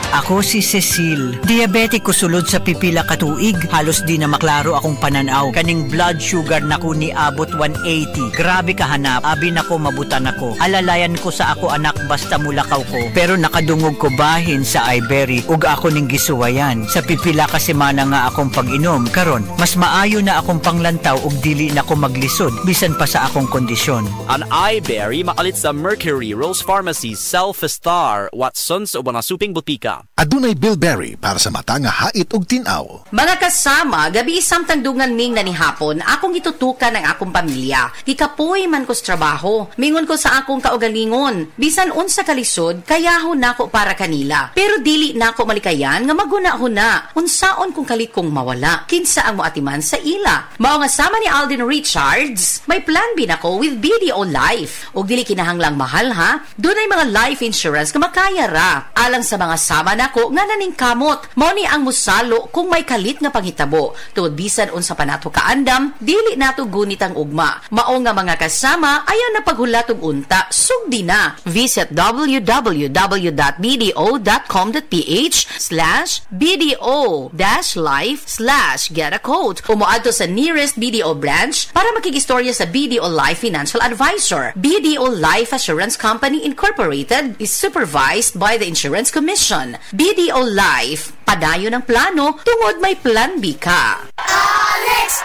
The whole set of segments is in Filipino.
Ako si Cecile. Diabetic ko sulod sa pipila katuig. Halos di na maklaro akong pananaw. Kaning blood sugar nako ni abot 180. Grabe kahanap. Abi nako mabutan ako. Alalayan ko sa ako anak basta mulakaw ko. Pero nakadungog ko bahin sa iBerry ug ako ning gisuwayan. Sa pipila ka semana nga akong pag-inom. Karon, mas maayo na akong panglantaw ug dili na ko maglisod bisan pa sa akong kondisyon. An iBerry makalit sa Mercury, Rose Pharmacy, Self-Star, Watsons o mga suping butika. Adunay bilberry para sa mata nga hait ug tin-aw. Mga kasama, gabi samtang dungan ming nanihapon, akong itutukan ang akong pamilya. Hikapoy man ko sa trabaho. Mingon ko sa akong kaugalingon. Bisan unsa kalisod, kayahon nako para kanila. Pero dili nako malikayan nga maguna-huna. Unsaon kung kalit kong mawala. Kinsa ang moatiman sa ila. Mao nga sama ni Alden Richards, may plan B nako with BDO Life. Og dili kinahanglang mahal ha. Dunay mga life insurance nga makaya ra. Alang sa mga sama nako nga naning kamot. Mao ni ang musalo kung may kalit nga panghitabo. Tungod bisan unsa pa nato kaandam, dili nato gunit ang ugma. Mao nga mga kasama ayaw na paghulat og unta, sugdi na. Visit www.bdo.com.ph/BDO-life/get a quote. Umuadto sa nearest BDO branch para makigistorya sa BDO Life Financial Advisor. BDO Life Assurance Company Incorporated is supervised by the Insurance Commission. BDO Life, padayon ng plano tungod may plan B ka. Alex!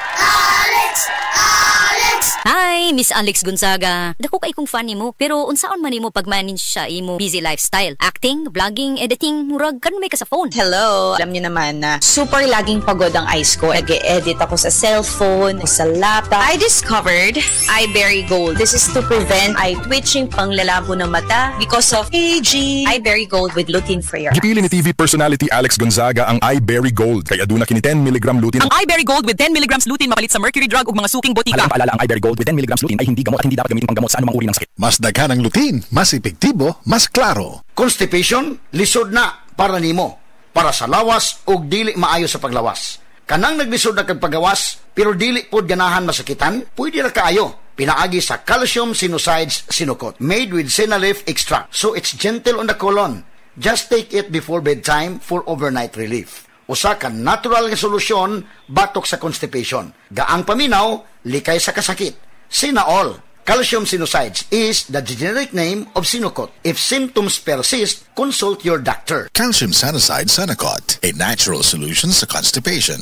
Hi, Miss Alex Gonzaga. Dako kay kong fan nimo, pero unsaon man nimo pag-manage sa imo busy lifestyle? Acting, vlogging, editing, murag kan may ka sa phone. Hello, alam niyo naman na super laging pagod ang eyes ko. Nag-e-edit ako sa cellphone, sa laptop. I discovered iBerry Gold. This is to prevent eye twitching, panglalabo ng mata because of aging. iBerry Gold with lutein for your eyes. Gipili ni TV personality Alex Gonzaga ang iBerry Gold. Kaya aduna kini 10 mg lutein. Ang iBerry Gold with 10 mg lutein mapalit sa mercury drug ug mga suking botika. Alam paalala ang iBerry Gold with 10 mg lutein ay hindi gamot at hindi dapat gamitin panggamot sa anumang uri ng sakit. Mas daghan ang lutein, mas epektibo, mas klaro. Constipation, lisod na para nimo. Para sa lawas ug dili maayo sa paglawas. Kanang naglisod na kag paggawas pero dili pod ganahan masakitan, pwede ra kaayo. Pinaagi sa calcium sinusides Sinocot, made with Sinalef extract. So it's gentle on the colon. Just take it before bedtime for overnight relief. Usa ka natural nga solusyon batok sa constipation. Gaang paminaw, likay sa kasakit. Sinaol, calcium sinusides is the generic name of Sinocot. If symptoms persist, consult your doctor. Calcium Sinusides Sinocot, a natural solution sa constipation.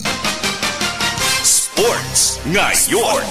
Sports ngayon.